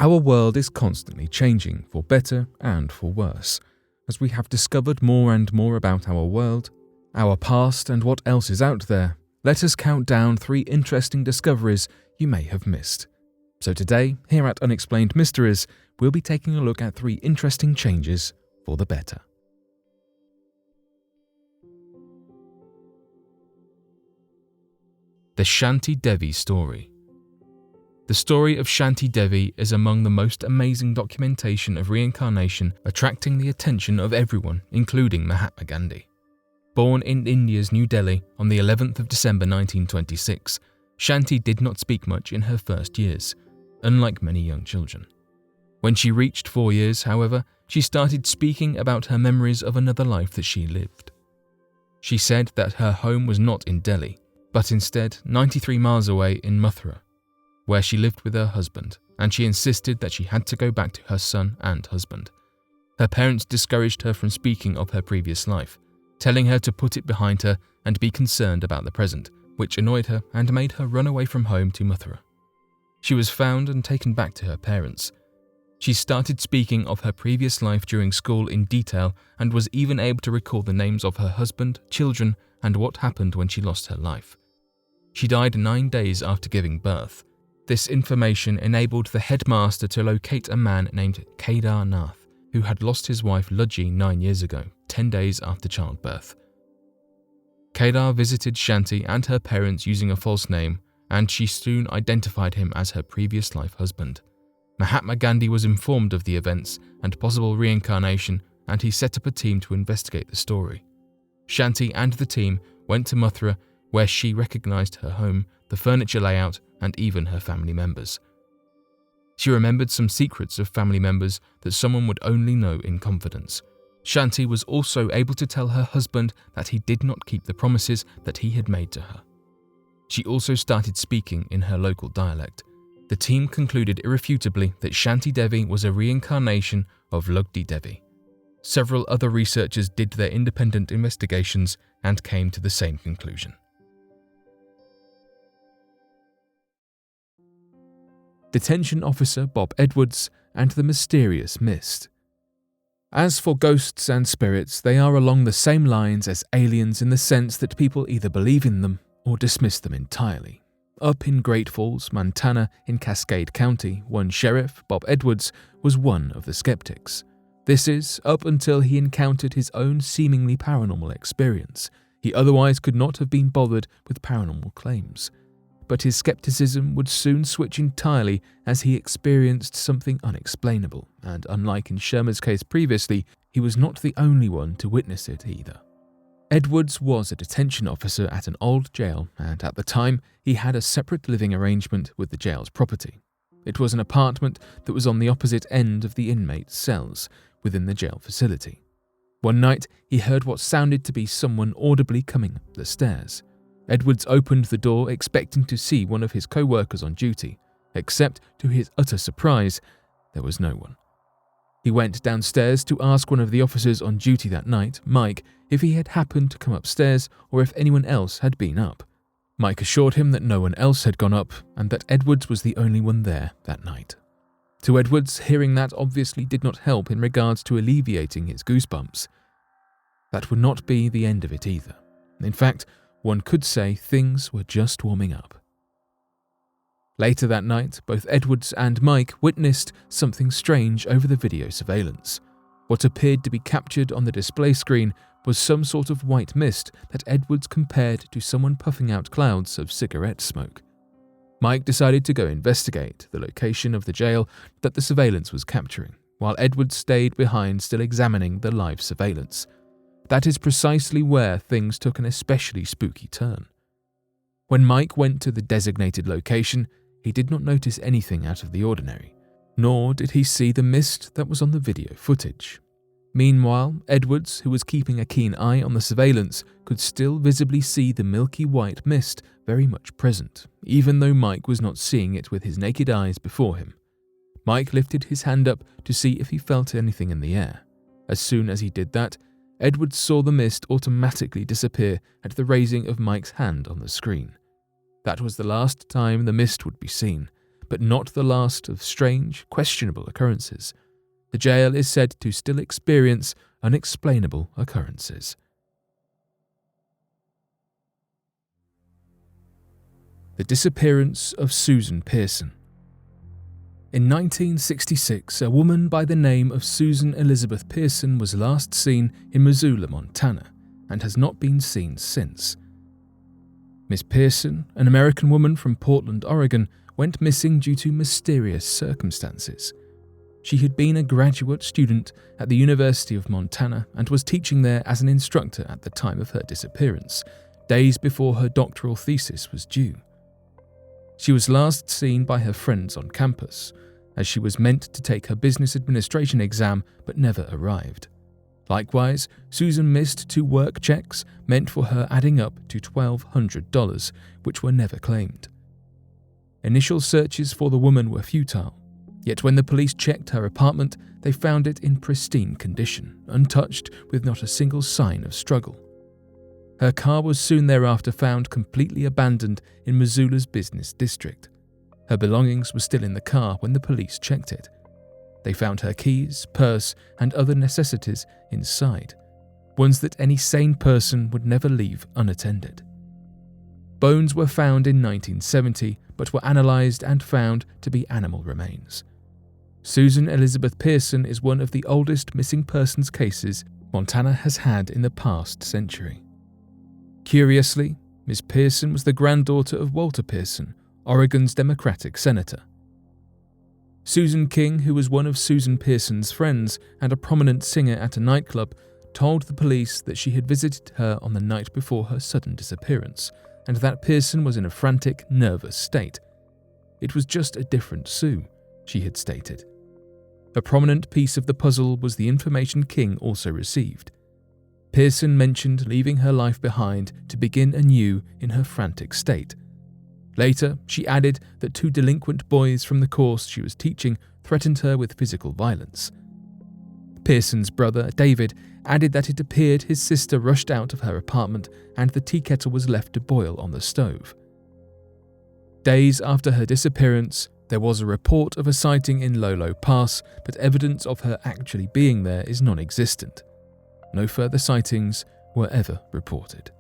Our world is constantly changing, for better and for worse. As we have discovered more and more about our world, our past and what else is out there, let us count down 3 interesting discoveries you may have missed. So today, here at Unexplained Mysteries, we'll be taking a look at 3 interesting changes for the better. The Shanti Devi story. The story of Shanti Devi is among the most amazing documentation of reincarnation, attracting the attention of everyone, including Mahatma Gandhi. Born in India's New Delhi on the 11th of December 1926, Shanti did not speak much in her first years, unlike many young children. When she reached 4 years, however, she started speaking about her memories of another life that she lived. She said that her home was not in Delhi, but instead 93 miles away in Mathura, where she lived with her husband, and she insisted that she had to go back to her son and husband. Her parents discouraged her from speaking of her previous life, telling her to put it behind her and be concerned about the present, which annoyed her and made her run away from home to Mathura. She was found and taken back to her parents. She started speaking of her previous life during school in detail and was even able to recall the names of her husband, children, and what happened when she lost her life. She died 9 days after giving birth. This information enabled the headmaster to locate a man named Kedar Nath, who had lost his wife Luji 9 years ago, 10 days after childbirth. Kedar visited Shanti and her parents using a false name, and she soon identified him as her previous life husband. Mahatma Gandhi was informed of the events and possible reincarnation, and he set up a team to investigate the story. Shanti and the team went to Mathura, where she recognized her home, the furniture layout, and even her family members. She remembered some secrets of family members that someone would only know in confidence. Shanti was also able to tell her husband that he did not keep the promises that he had made to her. She also started speaking in her local dialect. The team concluded irrefutably that Shanti Devi was a reincarnation of Lugdi Devi. Several other researchers did their independent investigations and came to the same conclusion. Detention Officer Bob Edwards and the Mysterious Mist. As for ghosts and spirits, they are along the same lines as aliens in the sense that people either believe in them or dismiss them entirely. Up in Great Falls, Montana, in Cascade County, one sheriff, Bob Edwards, was one of the skeptics. This is, up until he encountered his own seemingly paranormal experience. He otherwise could not have been bothered with paranormal claims. But his skepticism would soon switch entirely as he experienced something unexplainable, and unlike in Sherman's case previously, he was not the only one to witness it either. Edwards was a detention officer at an old jail, and at the time, he had a separate living arrangement with the jail's property. It was an apartment that was on the opposite end of the inmates' cells within the jail facility. One night, he heard what sounded to be someone audibly coming up the stairs. Edwards opened the door expecting to see one of his co-workers on duty, except to his utter surprise, there was no one. He went downstairs to ask one of the officers on duty that night, Mike, if he had happened to come upstairs or if anyone else had been up. Mike assured him that no one else had gone up and that Edwards was the only one there that night. To Edwards, hearing that obviously did not help in regards to alleviating his goosebumps. That would not be the end of it either. In fact, one could say things were just warming up. Later that night, both Edwards and Mike witnessed something strange over the video surveillance. What appeared to be captured on the display screen was some sort of white mist that Edwards compared to someone puffing out clouds of cigarette smoke. Mike decided to go investigate the location of the jail that the surveillance was capturing, while Edwards stayed behind still examining the live surveillance. That is precisely where things took an especially spooky turn. When Mike went to the designated location, he did not notice anything out of the ordinary, nor did he see the mist that was on the video footage. Meanwhile, Edwards, who was keeping a keen eye on the surveillance, could still visibly see the milky white mist very much present, even though Mike was not seeing it with his naked eyes before him. Mike lifted his hand up to see if he felt anything in the air. As soon as he did that, Edwards saw the mist automatically disappear at the raising of Mike's hand on the screen. That was the last time the mist would be seen, but not the last of strange, questionable occurrences. The jail is said to still experience unexplainable occurrences. The disappearance of Susan Pearson. In 1966, a woman by the name of Susan Elizabeth Pearson was last seen in Missoula, Montana, and has not been seen since. Miss Pearson, an American woman from Portland, Oregon, went missing due to mysterious circumstances. She had been a graduate student at the University of Montana and was teaching there as an instructor at the time of her disappearance, days before her doctoral thesis was due. She was last seen by her friends on campus, as she was meant to take her business administration exam but never arrived. Likewise, Susan missed 2 work checks meant for her adding up to $1,200, which were never claimed. Initial searches for the woman were futile, yet when the police checked her apartment, they found it in pristine condition, untouched with not a single sign of struggle. Her car was soon thereafter found completely abandoned in Missoula's business district. Her belongings were still in the car when the police checked it. They found her keys, purse, and other necessities inside, ones that any sane person would never leave unattended. Bones were found in 1970, but were analysed and found to be animal remains. Susan Elizabeth Pearson is one of the oldest missing persons cases Montana has had in the past century. Curiously, Ms. Pearson was the granddaughter of Walter Pearson, Oregon's Democratic senator. Susan King, who was one of Susan Pearson's friends and a prominent singer at a nightclub, told the police that she had visited her on the night before her sudden disappearance, and that Pearson was in a frantic, nervous state. It was just a different Sue, she had stated. A prominent piece of the puzzle was the information King also received. Pearson mentioned leaving her life behind to begin anew in her frantic state. Later, she added that 2 delinquent boys from the course she was teaching threatened her with physical violence. Pearson's brother, David, added that it appeared his sister rushed out of her apartment and the tea kettle was left to boil on the stove. Days after her disappearance, there was a report of a sighting in Lolo Pass, but evidence of her actually being there is non-existent. No further sightings were ever reported.